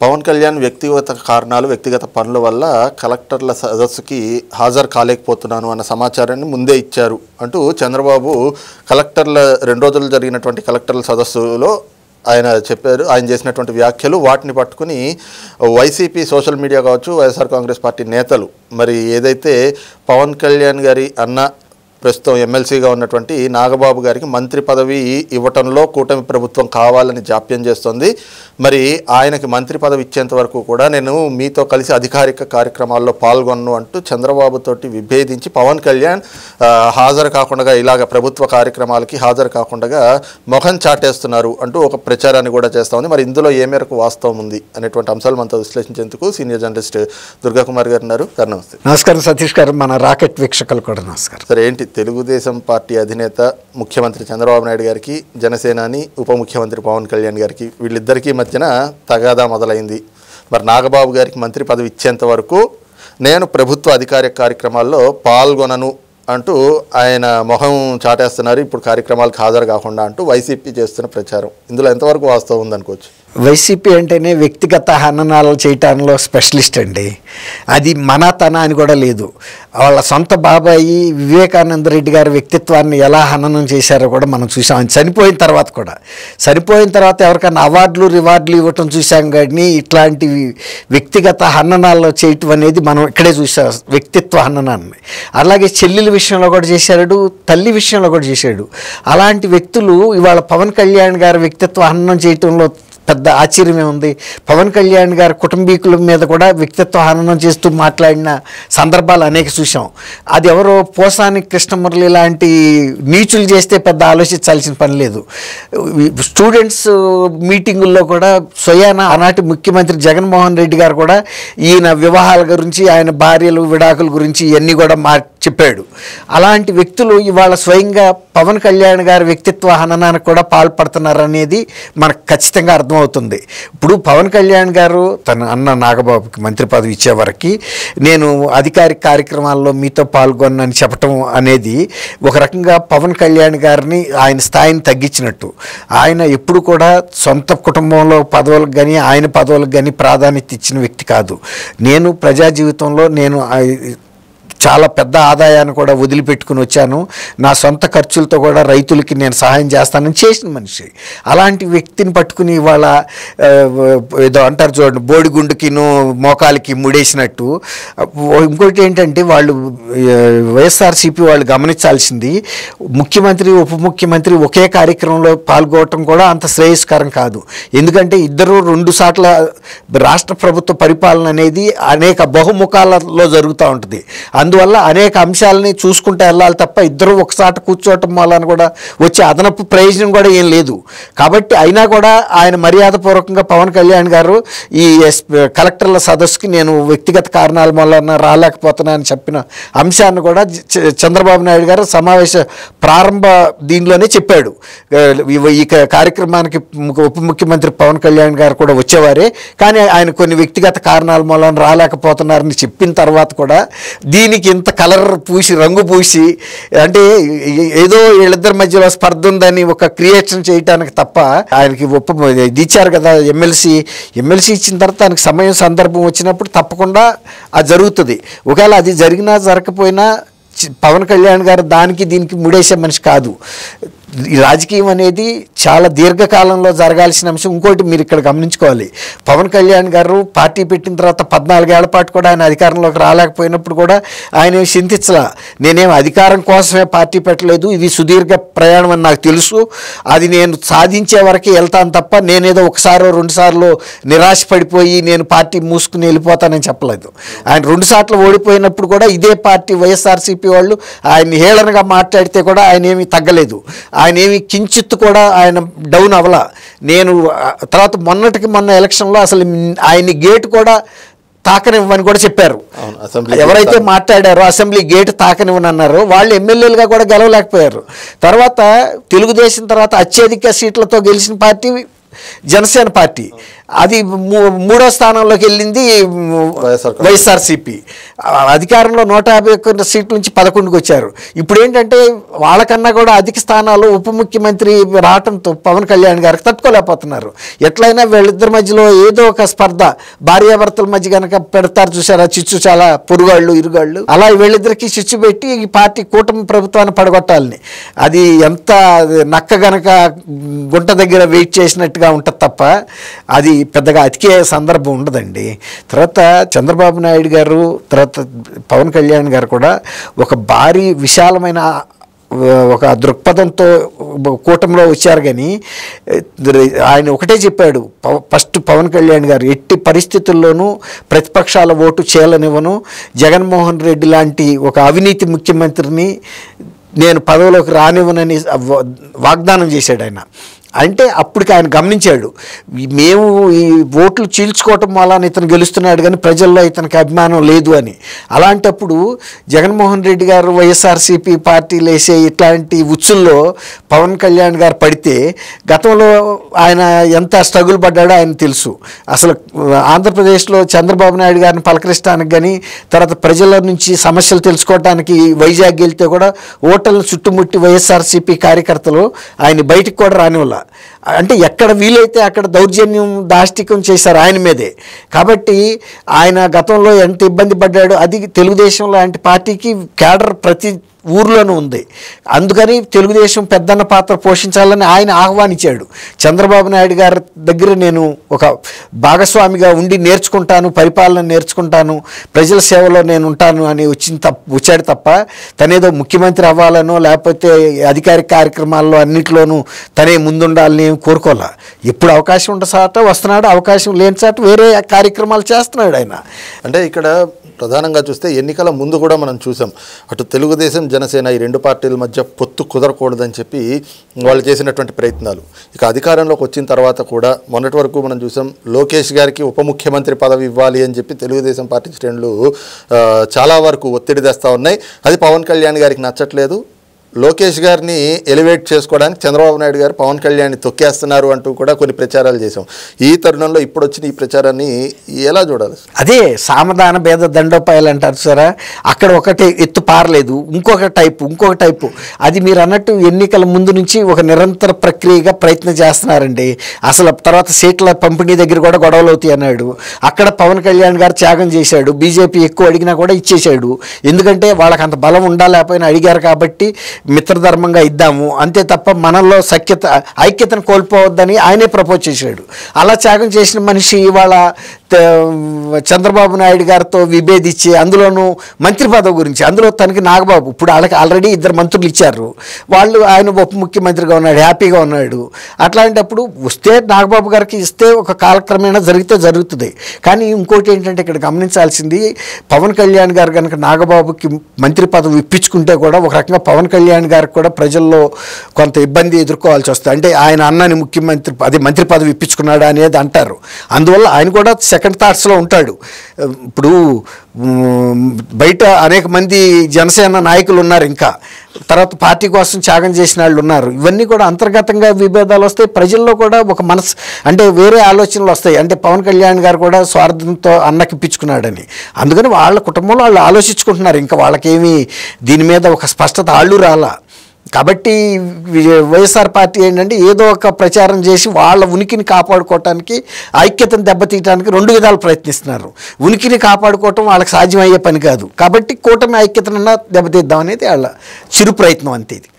పవన్ కళ్యాణ్ వ్యక్తిగత కారణాలు, వ్యక్తిగత పనుల వల్ల కలెక్టర్ల సదస్సుకి హాజరు కాలేకపోతున్నాను అన్న సమాచారాన్ని ముందే ఇచ్చారు అంటూ చంద్రబాబు కలెక్టర్ల 2 రోజులు జరిగినటువంటి కలెక్టర్ల సదస్సులో ఆయన చెప్పారు. ఆయన చేసినటువంటి వ్యాఖ్యలు వాటిని పట్టుకుని వైసీపీ సోషల్ మీడియా కావచ్చు, వైఎస్ఆర్ కాంగ్రెస్ పార్టీ నేతలు మరి ఏదైతే పవన్ కళ్యాణ్ గారి అన్న ప్రస్తుతం ఎమ్మెల్సీగా ఉన్నటువంటి నాగబాబు గారికి మంత్రి పదవి ఇవ్వటంలో కూటమి ప్రభుత్వం కావాలని జాప్యం చేస్తుంది. మరి ఆయనకి మంత్రి పదవి ఇచ్చేంత వరకు కూడా నేను మీతో కలిసి అధికారిక కార్యక్రమాల్లో పాల్గొన్ను అంటూ చంద్రబాబుతోటి విభేదించి పవన్ కళ్యాణ్ హాజరు కాకుండా ఇలాగ ప్రభుత్వ కార్యక్రమాలకి హాజరు కాకుండా మొహం చాటేస్తున్నారు అంటూ ఒక ప్రచారాన్ని కూడా చేస్తూ ఉంది. మరి ఇందులో ఏ మేరకు వాస్తవం ఉంది అనేటువంటి అంశాలు మనతో విశ్లేషించేందుకు సీనియర్ జర్నలిస్ట్ దుర్గాకుమార్ గారు ఉన్నారు. సార్ నమస్తే. నమస్కారం సతీష్ గారు, మన రాకెట్ వీక్షకులు కూడా నమస్కారం. సరే, ఏంటి తెలుగుదేశం పార్టీ అధినేత ముఖ్యమంత్రి చంద్రబాబు నాయుడు గారికి, జనసేనాని ఉప ముఖ్యమంత్రి పవన్ కళ్యాణ్ గారికి వీళ్ళిద్దరికీ మధ్యన తగాదా మొదలైంది. మరి నాగబాబు గారికి మంత్రి పదవి ఇచ్చేంత వరకు నేను ప్రభుత్వ అధికారిక కార్యక్రమాల్లో పాల్గొనను అంటూ ఆయన మొహం చాటేస్తున్నారు. ఇప్పుడు కార్యక్రమాలకు హాజరు కాకుండా అంటూ వైసీపీ చేస్తున్న ప్రచారం, ఇందులో ఎంతవరకు వాస్తవం ఉందనుకోవచ్చు? వైసీపీ అంటేనే వ్యక్తిగత హననాలు చేయటంలో స్పెషలిస్ట్ అండి. అది తన అని కూడా లేదు. వాళ్ళ సొంత బాబాయి వివేకానంద రెడ్డి గారి వ్యక్తిత్వాన్ని ఎలా హననం చేశారో కూడా మనం చూసాం. ఆయన చనిపోయిన తర్వాత ఎవరికైనా అవార్డులు రివార్డులు ఇవ్వటం చూసాం. కానీ ఇట్లాంటి వ్యక్తిగత హననాల్లో చేయటం అనేది మనం ఇక్కడే చూసాం, వ్యక్తిత్వ హననాన్ని. అలాగే చెల్లెల విషయంలో కూడా చేశాడు, తల్లి విషయంలో కూడా చేశాడు. అలాంటి వ్యక్తులు ఇవాళ పవన్ కళ్యాణ్ గారి వ్యక్తిత్వ హననం చేయటంలో పెద్ద ఆశ్చర్యమే ఉంది. పవన్ కళ్యాణ్ గారి కుటుంబీకుల మీద కూడా వ్యక్తిత్వ హననం చేస్తూ మాట్లాడిన సందర్భాలు అనేక చూసాం. అది ఎవరో పోసాని కృష్ణమురళి లాంటి నీచులు చేస్తే పెద్ద ఆలోచించాల్సిన పని లేదు. స్టూడెంట్స్ మీటింగుల్లో కూడా స్వయాన ఆనాటి ముఖ్యమంత్రి జగన్మోహన్ రెడ్డి గారు కూడా ఈయన వివాహాల గురించి, ఆయన భార్యలు విడాకుల గురించి ఇవన్నీ కూడా చెప్పాడు. అలాంటి వ్యక్తులు ఇవాళ స్వయంగా పవన్ కళ్యాణ్ గారి వ్యక్తిత్వ హననానికి కూడా పాల్పడుతున్నారనేది మనకు ఖచ్చితంగా అర్థమవుతుంది. ఇప్పుడు పవన్ కళ్యాణ్ గారు తన అన్న నాగబాబుకి మంత్రి పదవి ఇచ్చే వరకు నేను అధికారిక కార్యక్రమాల్లో మీతో పాల్గొనని చెప్పటం అనేది ఒక రకంగా పవన్ కళ్యాణ్ గారిని ఆయన స్థాయిని తగ్గించినట్టు. ఆయన ఎప్పుడు కూడా సొంత కుటుంబంలో పదవులకు కానీ ఆయన పదవులకు కానీ ప్రాధాన్యత ఇచ్చిన వ్యక్తి కాదు. నేను ప్రజా జీవితంలో చాలా పెద్ద ఆదాయాన్ని కూడా వదిలిపెట్టుకుని వచ్చాను, నా సొంత ఖర్చులతో కూడా రైతులకి నేను సహాయం చేస్తానని చేసిన మనిషి. అలాంటి వ్యక్తిని పట్టుకుని ఇవాళ ఏదో అంటారు చూడండి, బోడిగుండుకిను మోకాలికి ముడేసినట్టు. ఇంకోటి ఏంటంటే వాళ్ళు వైఎస్ఆర్సీపీ వాళ్ళు గమనించాల్సింది, ముఖ్యమంత్రి ఉప ముఖ్యమంత్రి ఒకే కార్యక్రమంలో పాల్గొనడం కూడా అంత శ్రేయస్కరం కాదు. ఎందుకంటే ఇద్దరు 2 సార్ల రాష్ట్ర ప్రభుత్వ పరిపాలన అనేది అనేక బహుముఖాలలో జరుగుతూ ఉంటుంది. అందువల్ల అనేక అంశాలని చూసుకుంటూ వెళ్ళాలి తప్ప ఇద్దరు ఒకసాట కూర్చోవటం వలన కూడా వచ్చే అదనపు ప్రయోజనం కూడా ఏం లేదు. కాబట్టి అయినా కూడా ఆయన మర్యాదపూర్వకంగా పవన్ కళ్యాణ్ గారు ఈ కలెక్టర్ల సదస్సుకి నేను వ్యక్తిగత కారణాల వలన రాలేకపోతున్నానని చెప్పిన అంశాన్ని కూడా చంద్రబాబు నాయుడు గారు సమావేశ ప్రారంభ దీనిలోనే చెప్పాడు. ఈ కార్యక్రమానికి ఉప ముఖ్యమంత్రి పవన్ కళ్యాణ్ గారు కూడా వచ్చేవారే, కానీ ఆయన కొన్ని వ్యక్తిగత కారణాల వలన రాలేకపోతున్నారని చెప్పిన తర్వాత కూడా దీనికి ఇంత కలర్ పూసి, రంగు పూసి, అంటే ఏదో వీళ్ళిద్దరి మధ్యలో స్పర్ధ ఉందని ఒక క్రియేషన్ చేయటానికి తప్ప ఆయనకి ఇచ్చారు కదా ఎమ్మెల్సీ ఇచ్చిన తర్వాత దానికి సమయం సందర్భం వచ్చినప్పుడు తప్పకుండా అది జరుగుతుంది. ఒకవేళ అది జరిగినా జరగకపోయినా పవన్ కళ్యాణ్ గారు దానికి దీనికి ముడేసే మనిషి కాదు. ఈ రాజకీయం అనేది చాలా దీర్ఘకాలంలో జరగాల్సిన అంశం. ఇంకోటి మీరు ఇక్కడ గమనించుకోవాలి, పవన్ కళ్యాణ్ గారు పార్టీ పెట్టిన తర్వాత 14 ఏళ్ల పాటు కూడా ఆయన అధికారంలోకి రాలేకపోయినప్పుడు కూడా ఆయన చింతించలా. నేనేం అధికారం కోసమే పార్టీ పెట్టలేదు, ఇది సుదీర్ఘ ప్రయాణం అని నాకు తెలుసు, అది నేను సాధించే వరకే వెళ్తాను తప్ప నేనేదో 1-2 సార్లు నిరాశ పడిపోయి నేను పార్టీ మూసుకుని వెళ్ళిపోతానని చెప్పలేదు. ఆయన 2 సార్లు ఓడిపోయినప్పుడు కూడా ఇదే పార్టీ వైఎస్ఆర్సీపీ వాళ్ళు ఆయన్ని హేళనగా మాట్లాడితే కూడా ఆయన ఏమీ తగ్గలేదు, ఆయన ఏమి కించిత్తు కూడా ఆయన డౌన్ అవ్వలా. నేను తర్వాత మొన్న ఎలక్షన్లో అసలు ఆయన్ని గేటు కూడా తాకనివ్వని కూడా చెప్పారు. ఎవరైతే మాట్లాడారో అసెంబ్లీ గేటు తాకనివ్వనన్నారో వాళ్ళు ఎమ్మెల్యేలుగా కూడా గెలవలేకపోయారు. తర్వాత తెలుగుదేశం తర్వాత అత్యధిక సీట్లతో గెలిచిన పార్టీ జనసేన పార్టీ. అది మూడో స్థానంలోకి వెళ్ళింది వైఎస్ఆర్సీపీ. అధికారంలో 151 సీట్ల నుంచి 11కి వచ్చారు. ఇప్పుడు ఏంటంటే వాళ్ళకన్నా కూడా అధిక స్థానాలు ఉప ముఖ్యమంత్రి రావడంతో పవన్ కళ్యాణ్ గారికి తట్టుకోలేకపోతున్నారు. ఎట్లయినా వీళ్ళిద్దరి మధ్యలో ఏదో ఒక స్పర్ధ, భార్యాభర్తల మధ్య కనుక పెడతారు చూసారా చిచ్చు, చాలా పొరుగాళ్ళు ఇరుగాళ్ళు, అలా వీళ్ళిద్దరికి చిచ్చు పెట్టి ఈ పార్టీ కూటమి ప్రభుత్వాన్ని పడగొట్టాలని. అది ఎంత నక్క గనక గుంట దగ్గర వెయిట్ చేసినట్టుగా ఉంటుంది తప్ప అది పెద్దగా అతికే సందర్భం ఉండదండి. తర్వాత చంద్రబాబు నాయుడు గారు, తర్వాత పవన్ కళ్యాణ్ గారు కూడా ఒక భారీ విశాలమైన ఒక దృక్పథంతో కూటమిలో వచ్చారు. కానీ ఆయన ఒకటే చెప్పాడు ఫస్ట్ పవన్ కళ్యాణ్ గారు, ఎట్టి పరిస్థితుల్లోనూ ప్రతిపక్షాల ఓటు చేయాలనివ్వను, జగన్మోహన్ రెడ్డి లాంటి ఒక అవినీతి ముఖ్యమంత్రిని నేను పదవిలోకి రానివ్వనని వాగ్దానం చేశాడు ఆయన. అంటే అప్పటికి ఆయన గమనించాడు, మేము ఈ ఓట్లు చీల్చుకోవటం వల్ల ఇతను గెలుస్తున్నాడు కానీ ప్రజల్లో ఇతనికి అభిమానం లేదు అని. అలాంటప్పుడు జగన్మోహన్ రెడ్డి గారు వైఎస్ఆర్సీపీ పార్టీలు వేసే ఇట్లాంటి ఉచ్చుల్లో పవన్ కళ్యాణ్ గారు పడితే గతంలో ఆయన ఎంత స్ట్రగుల్ పడ్డాడో ఆయన తెలుసు. అసలు ఆంధ్రప్రదేశ్లో చంద్రబాబు నాయుడు గారిని పలకరించడానికి కానీ, తర్వాత ప్రజల నుంచి సమస్యలు తెలుసుకోవడానికి వైజాగ్ వెళ్తే కూడా ఓటర్లను చుట్టుముట్టి వైఎస్ఆర్సీపీ కార్యకర్తలు ఆయన బయటికి కూడా రానివ్వాలి. అంటే ఎక్కడ వీలైతే అక్కడ దౌర్జన్యం దాష్టికం చేశారు ఆయన మీదే. కాబట్టి ఆయన గతంలో ఎంత ఇబ్బంది పడ్డాడో అది తెలుగుదేశం లాంటి పార్టీకి క్యాడర్ ప్రతి ఊర్లోనూ ఉంది. అందుకని తెలుగుదేశం పెద్దన్న పాత్ర పోషించాలని ఆయన ఆహ్వానించాడు. చంద్రబాబు నాయుడు గారి దగ్గర నేను ఒక భాగస్వామిగా ఉండి నేర్చుకుంటాను, పరిపాలన నేర్చుకుంటాను, ప్రజల సేవలో నేను ఉంటాను అని వచ్చాడు తప్ప తనేదో ముఖ్యమంత్రి అవ్వాలనో లేకపోతే అధికారిక కార్యక్రమాల్లో అన్నింటిలోనూ తనే ముందుండాలని కోరుకోలే. ఎప్పుడు అవకాశం ఉండే చాట వస్తున్నాడు, అవకాశం లేని చాట వేరే కార్యక్రమాలు చేస్తున్నాడు ఆయన. అంటే ఇక్కడ ప్రధానంగా చూస్తే ఎన్నికల ముందు కూడా మనం చూసాం, అటు తెలుగుదేశం జనసేన ఈ రెండు పార్టీల మధ్య పొత్తు కుదరకూడదని చెప్పి వాళ్ళు చేసినటువంటి ప్రయత్నాలు. ఇక అధికారంలోకి వచ్చిన తర్వాత కూడా మొన్నటి వరకు మనం చూసాం, లోకేష్ గారికి ఉప ముఖ్యమంత్రి పదవి ఇవ్వాలి అని చెప్పి తెలుగుదేశం పార్టీ శ్రేణులు చాలా వరకు ఒత్తిడి తెస్తూ ఉన్నాయి. అది పవన్ కళ్యాణ్ గారికి నచ్చట్లేదు. లోకేష్ గారిని ఎలివేట్ చేసుకోవడానికి చంద్రబాబు నాయుడు గారు పవన్ కళ్యాణ్ని తొక్కేస్తున్నారు అంటూ కూడా కొన్ని ప్రచారాలు చేశాం. ఈ తరుణంలో ఇప్పుడు వచ్చిన ఈ ప్రచారాన్ని ఎలా చూడాలి? అదే సామధాన భేద దండోపాయాలు అంటారు సారా, అక్కడ ఒకటి ఎత్తు పారలేదు, ఇంకొక టైపు. అది మీరు అన్నట్టు ఎన్నికల ముందు నుంచి ఒక నిరంతర ప్రక్రియగా ప్రయత్నం చేస్తున్నారండి. అసలు తర్వాత సీట్ల పంపిణీ దగ్గర కూడా గొడవలు అవుతాయి అన్నాడు. అక్కడ పవన్ కళ్యాణ్ గారు త్యాగం చేశాడు, బీజేపీ ఎక్కువ అడిగినా కూడా ఇచ్చేశాడు. ఎందుకంటే వాళ్ళకి అంత బలం ఉండాలేకపోయినా అడిగారు కాబట్టి మిత్రధర్మంగా ఇద్దాము అంతే తప్ప మనలో ఐక్యతను కోల్పోవద్దని ఆయనే ప్రపోజ్ చేశాడు. అలా త్యాగం చేసిన మనిషి ఇవాళ చంద్రబాబు నాయుడు గారితో విభేదించి అందులోనూ మంత్రి పదవి గురించి, అందులో తనకి నాగబాబు, ఇప్పుడు వాళ్ళకి ఆల్రెడీ 2 మంత్రులు ఇచ్చారు, వాళ్ళు ఆయన ఉప ముఖ్యమంత్రిగా ఉన్నాడు, హ్యాపీగా ఉన్నాడు. అట్లాంటప్పుడు వస్తే నాగబాబు గారికి ఇస్తే ఒక కాలక్రమేణా జరుగుతుంది. కానీ ఇంకోటి ఏంటంటే ఇక్కడ గమనించాల్సింది, పవన్ కళ్యాణ్ గారు కనుక నాగబాబుకి మంత్రి పదవి ఇప్పించుకుంటే కూడా ఒక రకంగా పవన్ కళ్యాణ్ గారికి కూడా ప్రజల్లో కొంత ఇబ్బంది ఎదుర్కోవాల్సి వస్తుంది. అంటే ఆయన అన్నని ముఖ్యమంత్రి మంత్రి పదవి ఇప్పించుకున్నాడు అనేది అంటారు. అందువల్ల ఆయన కూడా సెకండ్ థాట్స్లో ఉంటాడు. ఇప్పుడు బయట అనేక మంది జనసేన నాయకులు ఉన్నారు, ఇంకా తర్వాత పార్టీ కోసం త్యాగం చేసిన వాళ్ళు ఉన్నారు. ఇవన్నీ కూడా అంతర్గతంగా విభేదాలు వస్తాయి, ప్రజల్లో కూడా ఒక మనసు అంటే వేరే ఆలోచనలు వస్తాయి. అంటే పవన్ కళ్యాణ్ గారు కూడా స్వార్థంతో అన్నకి ఇప్పించుకున్నాడని, అందుకని వాళ్ళ కుటుంబంలో వాళ్ళు ఆలోచించుకుంటున్నారు. ఇంకా వాళ్ళకేమీ దీని మీద ఒక స్పష్టత ఆళ్ళు రాలా. కాబట్టి వైఎస్ఆర్ పార్టీ ఏంటంటే ఏదో ఒక ప్రచారం చేసి వాళ్ళ ఉనికిని కాపాడుకోవటానికి, ఐక్యతను దెబ్బతీయడానికి 2 విధాలు ప్రయత్నిస్తున్నారు. ఉనికిని కాపాడుకోవటం వాళ్ళకి సాధ్యమయ్యే పని కాదు. కాబట్టి కూటమి ఐక్యతనన్నా దెబ్బతీద్దాం అనేది వాళ్ళ చిరు ప్రయత్నం అంతే. ఇది